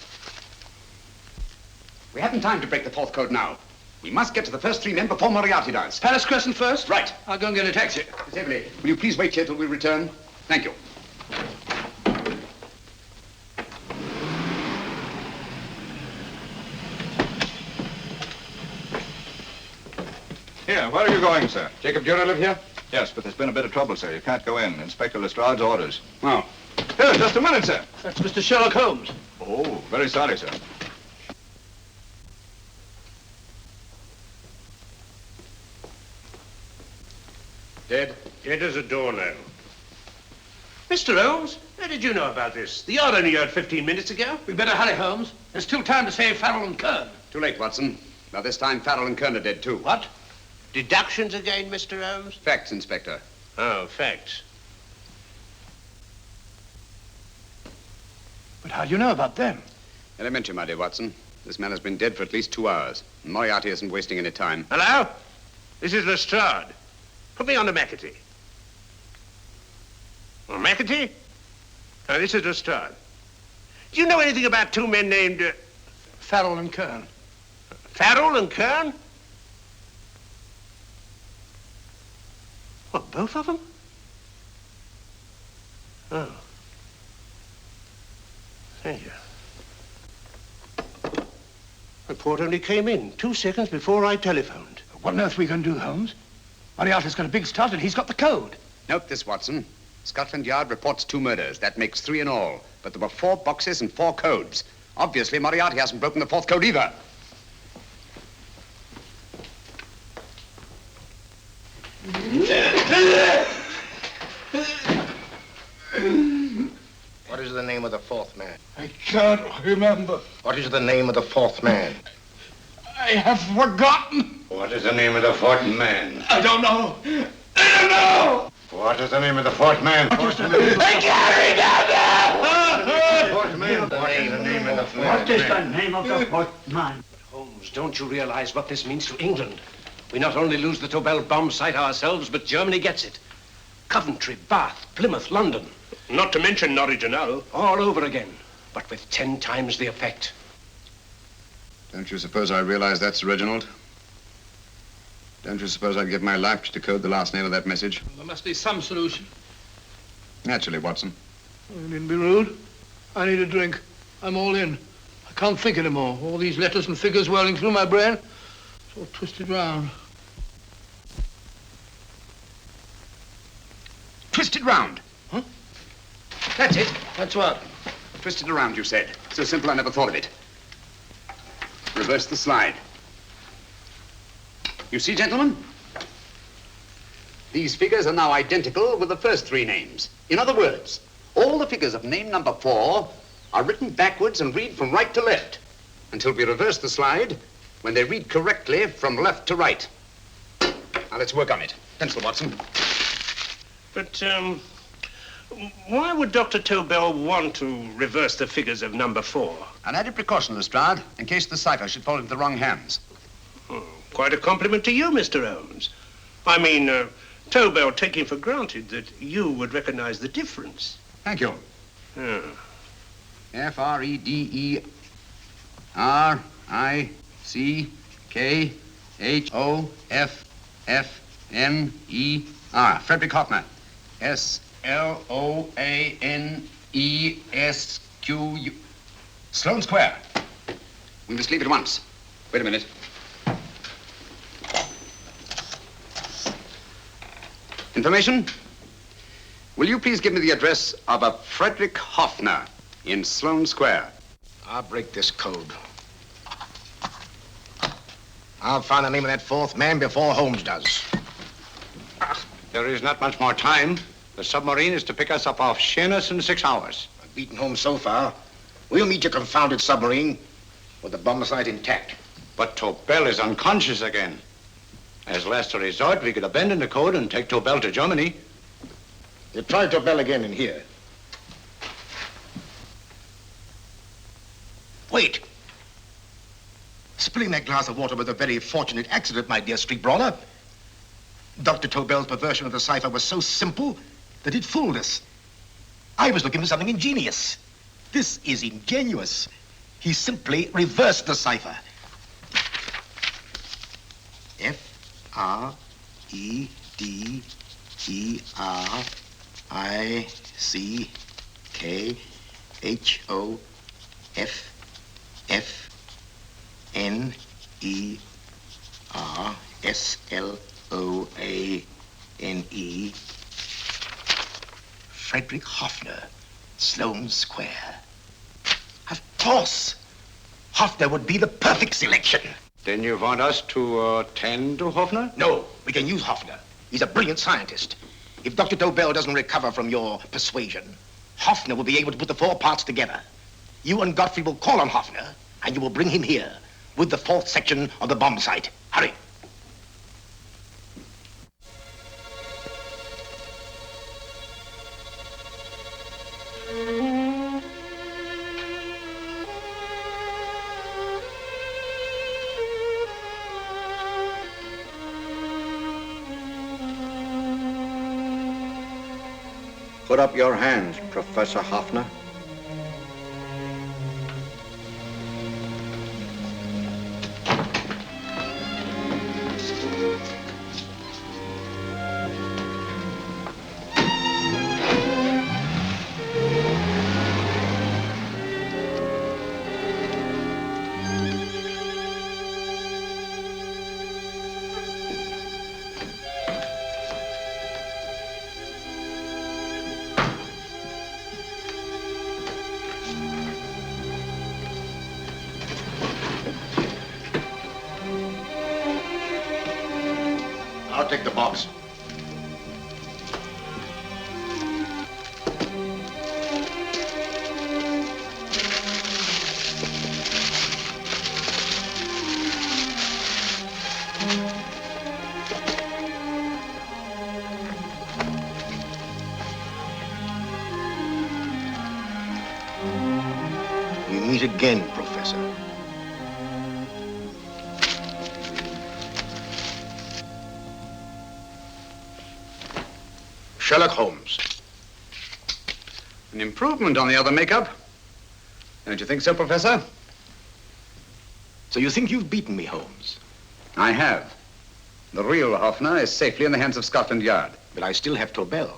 We haven't time to break the 4th code now. We must get to the first 3 men before Moriarty does. Palace Crescent first? Right. I'll go and get a taxi. Miss Eberly, will you please wait here till we return? Thank you. Here, where are you going, sir? Jacob Dürer live here? Yes, but there's been a bit of trouble, sir. You can't go in. Inspector Lestrade's orders. Oh. Here, just a minute, sir. That's Mr. Sherlock Holmes. Oh, very sorry, sir. Dead? Dead as a doornail. Mr. Holmes, how did you know about this? The yard only heard 15 minutes ago. We better hurry, Holmes. There's still time to save Farrell and Kern. Too late, Watson. By this time, Farrell and Kern are dead, too. What? Deductions again, Mr. Holmes? Facts, Inspector. Oh, facts. But how do you know about them? Elementary, my dear Watson. This man has been dead for at least 2 hours. Moriarty isn't wasting any time. Hello? This is Lestrade. Put me on to McAtee. Oh, McAtee? Oh, this is Lestrade. Do you know anything about two men named... Farrell and Kern. Farrell and Kern? What, both of them? Oh. Thank you. Report only came in 2 seconds before I telephoned. What on earth are we going to do, Holmes? Moriarty's got a big start and he's got the code. Note this, Watson. Scotland Yard reports 2 murders. That makes 3 in all. But there were 4 boxes and 4 codes. Obviously, Moriarty hasn't broken the 4th code either. What is the name of the 4th man? I can't remember. What is the name of the 4th man? I have forgotten. What is the name of the 4th man? I don't know. I don't know. What is the name of the 4th man? I can't remember. Fourth man. What is the name of the 4th man? What is the name of the 4th man? Holmes, don't you realize what this means to England? We not only lose the Tobel bomb site ourselves, but Germany gets it. Coventry, Bath, Plymouth, London. Not to mention Norwich and Hull. All over again, but with 10 times the effect. Don't you suppose I realize that's Reginald? Don't you suppose I'd give my life to decode the last name of that message? Well, there must be some solution. Naturally, Watson. You needn't be rude. I need a drink. I'm all in. I can't think anymore. All these letters and figures whirling through my brain. It's all twisted round. Twisted round. Huh? That's it. That's what? Twisted around, you said. So simple I never thought of it. Reverse the slide. You see, gentlemen? These figures are now identical with the first 3 names. In other words, all the figures of name number 4 are written backwards and read from right to left until we reverse the slide when they read correctly from left to right. Now, let's work on it. Pencil, Watson. But, why would Dr. Tobel want to reverse the figures of number 4? An added precaution, Lestrade, in case the cipher should fall into the wrong hands. Quite a compliment to you, Mr. Holmes. I mean, Tobel taking for granted that you would recognize the difference. Thank you. F-R-E-D-E-R-I-C-K-H-O-F-F-N-E-R. Frederick Hoffner. S-L-O-A-N-E-S-Q-U. Sloane Square. We must leave at once. Wait a minute. Information? Will you please give me the address of a Frederick Hoffner in Sloane Square? I'll break this code. I'll find the name of that 4th man before Holmes does. There is not much more time. The submarine is to pick us up off Sheerness in 6 hours. I've beaten Holmes so far. We'll meet your confounded submarine with the bomb site intact. But Tobel is unconscious again. As last resort, we could abandon the code and take Tobel to Germany. You try Tobel again in here. Wait. Spilling that glass of water was a very fortunate accident, my dear street brawler. Dr. Tobel's perversion of the cipher was so simple that it fooled us. I was looking for something ingenious. This is ingenuous. He simply reversed the cipher. F-R-E-D-E-R-I-C-K-H-O-F-F-N-E-R-S-L-O-A-N-E. Frederick Hoffner, Sloane Square. Of course. Hoffner would be the perfect selection. Then you want us to attend to Hoffner? No, we can use Hoffner. He's a brilliant scientist. If Dr. Tobel doesn't recover from your persuasion, Hoffner will be able to put the 4 parts together. You and Godfrey will call on Hoffner, and you will bring him here with the 4th section of the bomb site. Hurry. Put up your hands, Professor Hoffner. I'll take the box. We meet again, Professor. Sherlock Holmes. An improvement on the other makeup. Don't you think so, Professor? So you think you've beaten me, Holmes? I have. The real Hoffner is safely in the hands of Scotland Yard. But I still have Tobel.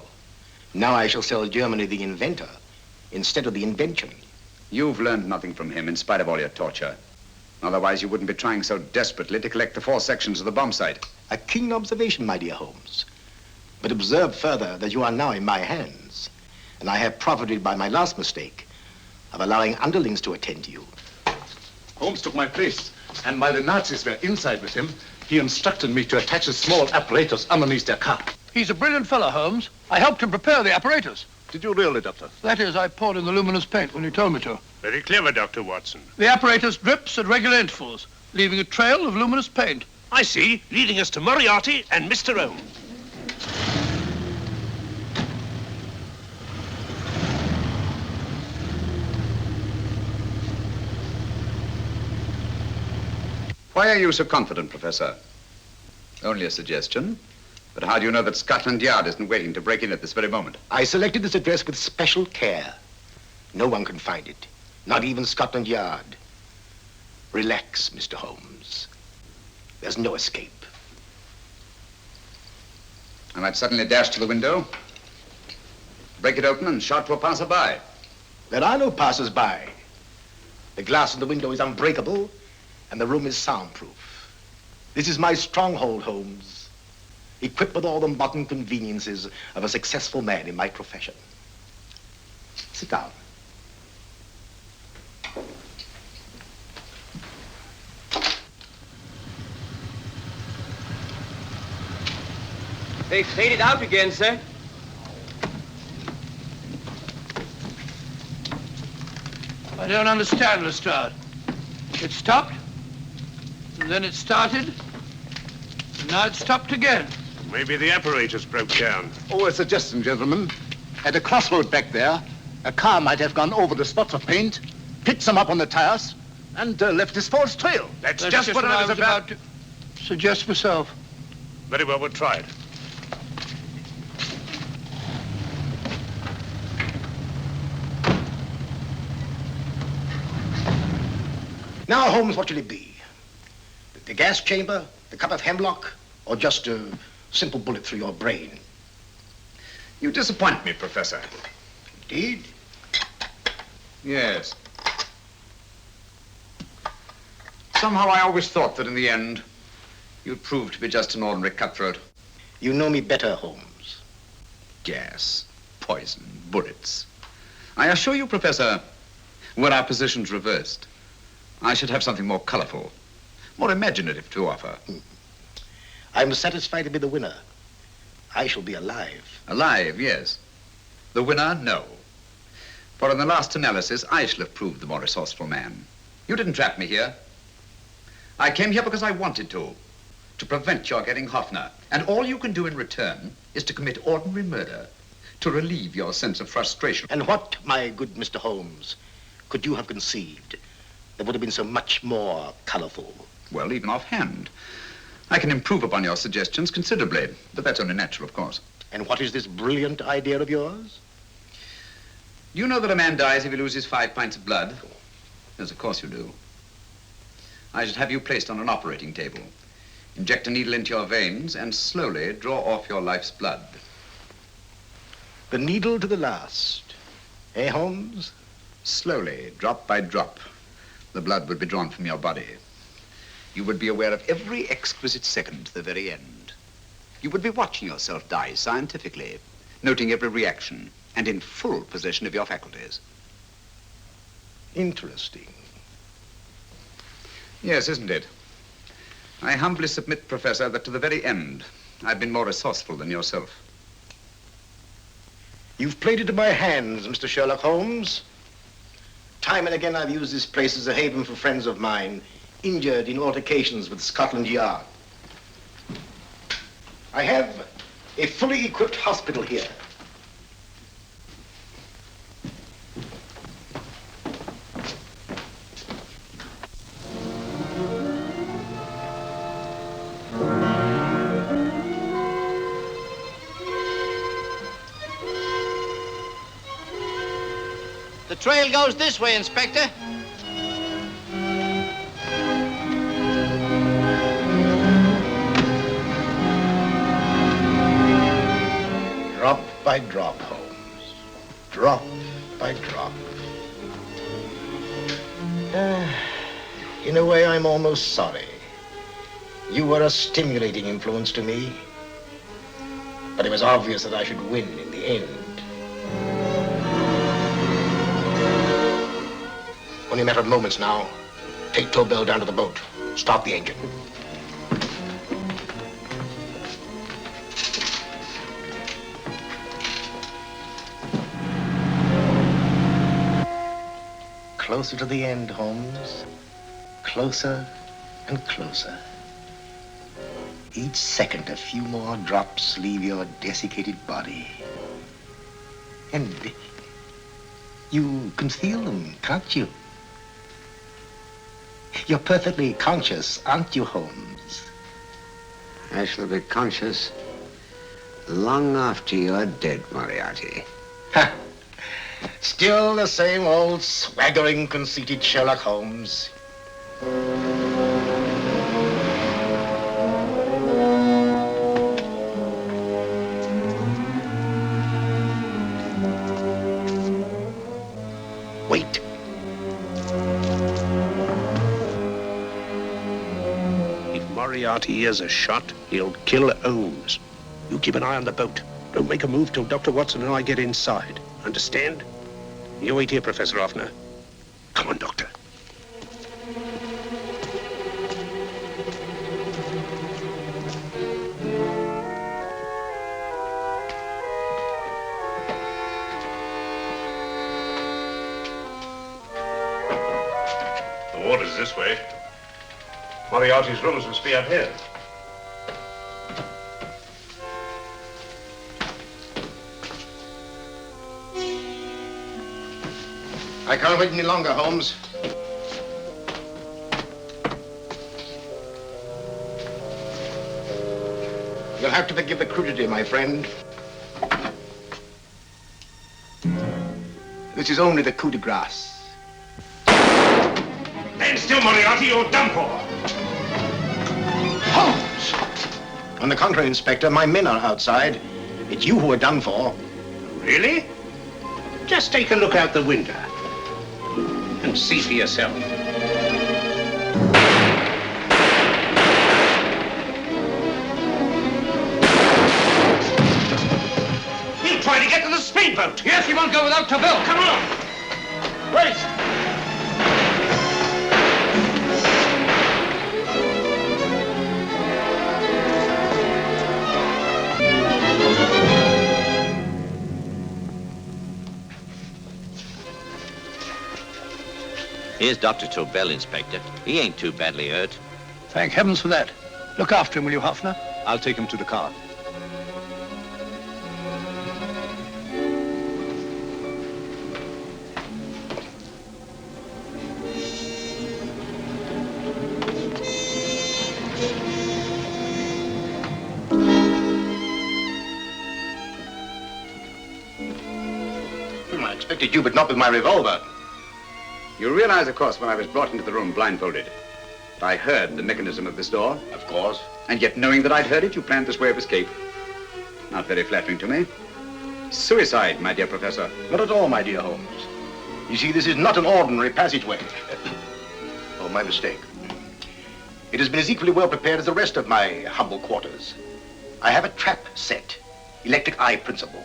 Now I shall sell Germany the inventor instead of the invention. You've learned nothing from him in spite of all your torture. Otherwise, you wouldn't be trying so desperately to collect the 4 sections of the bomb site. A keen observation, my dear Holmes. But observe further that you are now in my hands, and I have profited by my last mistake of allowing underlings to attend to you. Holmes took my place, and while the Nazis were inside with him, he instructed me to attach a small apparatus underneath their car. He's a brilliant fellow, Holmes. I helped him prepare the apparatus. Did you really, Doctor? That is, I poured in the luminous paint when you told me to. Very clever, Dr. Watson. The apparatus drips at regular intervals, leaving a trail of luminous paint. I see, leading us to Moriarty and Mr. Owen. Why are you so confident, Professor? Only a suggestion. But how do you know that Scotland Yard isn't waiting to break in at this very moment? I selected this address with special care. No one can find it, not even Scotland Yard. Relax, Mr. Holmes. There's no escape. I might suddenly dash to the window, break it open, and shout to a passerby. There are no passers-by. The glass in the window is unbreakable, and the room is soundproof. This is my stronghold, Holmes, equipped with all the modern conveniences of a successful man in my profession. Sit down. They faded out again, sir. I don't understand, Lestrade. It stopped, and then it started, and now it stopped again. Maybe the apparatus broke down. Oh, a suggestion, gentlemen. At a crossroad back there, a car might have gone over the spots of paint, picked some up on the tires, and left this false trail. That's just what I was about to suggest myself. Very well, we'll try it. Now, Holmes, what should it be? The gas chamber, the cup of hemlock, or just a simple bullet through your brain? You disappoint me, Professor. Indeed? Yes. Somehow I always thought that in the end, you'd prove to be just an ordinary cutthroat. You know me better, Holmes. Gas, poison, bullets. I assure you, Professor, were our positions reversed, I should have something more colorful, more imaginative to offer. I'm satisfied to be the winner. I shall be alive. Alive, yes. The winner, no. For in the last analysis, I shall have proved the more resourceful man. You didn't trap me here. I came here because I wanted to prevent your getting Hoffner. And all you can do in return is to commit ordinary murder, to relieve your sense of frustration. And what, my good Mr. Holmes, could you have conceived that would have been so much more colorful? Well, even offhand, I can improve upon your suggestions considerably, but that's only natural, of course. And what is this brilliant idea of yours? You know that a man dies if he loses 5 pints of blood? Yes, of course you do. I should have you placed on an operating table. Inject a needle into your veins and slowly draw off your life's blood. The needle to the last. Eh, Holmes? Slowly, drop by drop, the blood would be drawn from your body. You would be aware of every exquisite second to the very end. You would be watching yourself die scientifically, noting every reaction, and in full possession of your faculties. Interesting. Yes, isn't it? I humbly submit, Professor, that to the very end, I've been more resourceful than yourself. You've played into my hands, Mr. Sherlock Holmes. Time and again I've used this place as a haven for friends of mine, injured in altercations with Scotland Yard. I have a fully equipped hospital here. The trail goes this way, Inspector. Drop by drop, Holmes. Drop by drop. In a way, I'm almost sorry. You were a stimulating influence to me. But it was obvious that I should win in the end. Only a matter of moments now. Take Tobel down to the boat. Start the engine. Closer to the end, Holmes. Closer and closer. Each second, a few more drops leave your desiccated body. And you can feel them, can't you? You're perfectly conscious, aren't you, Holmes? I shall be conscious long after you're dead, Moriarty. Ha! Still the same old swaggering, conceited Sherlock Holmes. Wait. If Moriarty hears a shot, he'll kill Holmes. You keep an eye on the boat. Don't make a move till Dr. Watson and I get inside. Understand? You wait here, Professor Hoffner. Come on, Doctor. The water's this way. Moriarty's rooms must be up here. I can't wait any longer, Holmes. You'll have to forgive the crudity, my friend. This is only the coup de grace. Stand still, Moriarty, you're done for. Holmes! On the contrary, Inspector, my men are outside. It's you who are done for. Really? Just take a look out the window and see for yourself. He'll try to get to the speedboat. Yes, he won't go without Tobel. Come on. Wait! Here's Dr. Tobel, Inspector. He ain't too badly hurt. Thank heavens for that. Look after him, will you, Hoffner? I'll take him to the car. I expected you, but not with my revolver. You realize, of course, when I was brought into the room blindfolded, that I heard the mechanism of this door? Of course. And yet, knowing that I'd heard it, you planned this way of escape. Not very flattering to me. Suicide, my dear Professor. Not at all, my dear Holmes. You see, this is not an ordinary passageway. Oh, my mistake. It has been as equally well prepared as the rest of my humble quarters. I have a trap set, electric eye principle.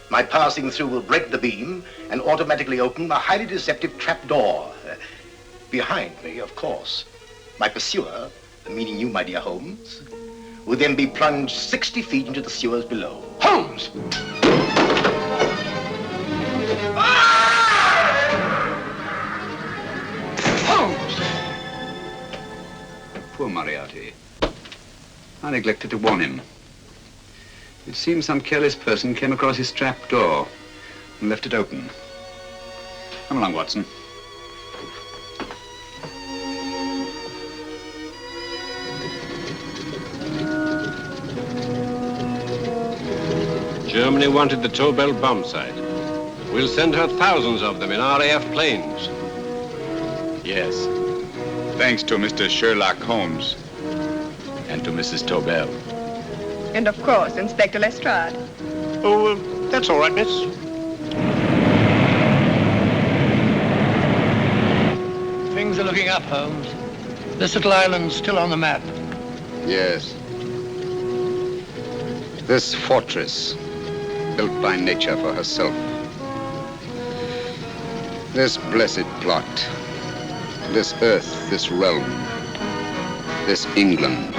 My passing through will break the beam and automatically open a highly deceptive trap door. Behind me, of course, my pursuer, meaning you, my dear Holmes, will then be plunged 60 feet into the sewers below. Holmes! Holmes! Poor Moriarty. I neglected to warn him. It seems some careless person came across his trap door and left it open. Come along, Watson. Germany wanted the Tobel bomb site. We'll send her thousands of them in RAF planes. Yes. Thanks to Mr. Sherlock Holmes and to Mrs. Tobel. And of course, Inspector Lestrade. Oh, that's all right, miss. Things are looking up, Holmes. This little island's still on the map. Yes. This fortress, built by nature for herself. This blessed plot. This earth, this realm. This England.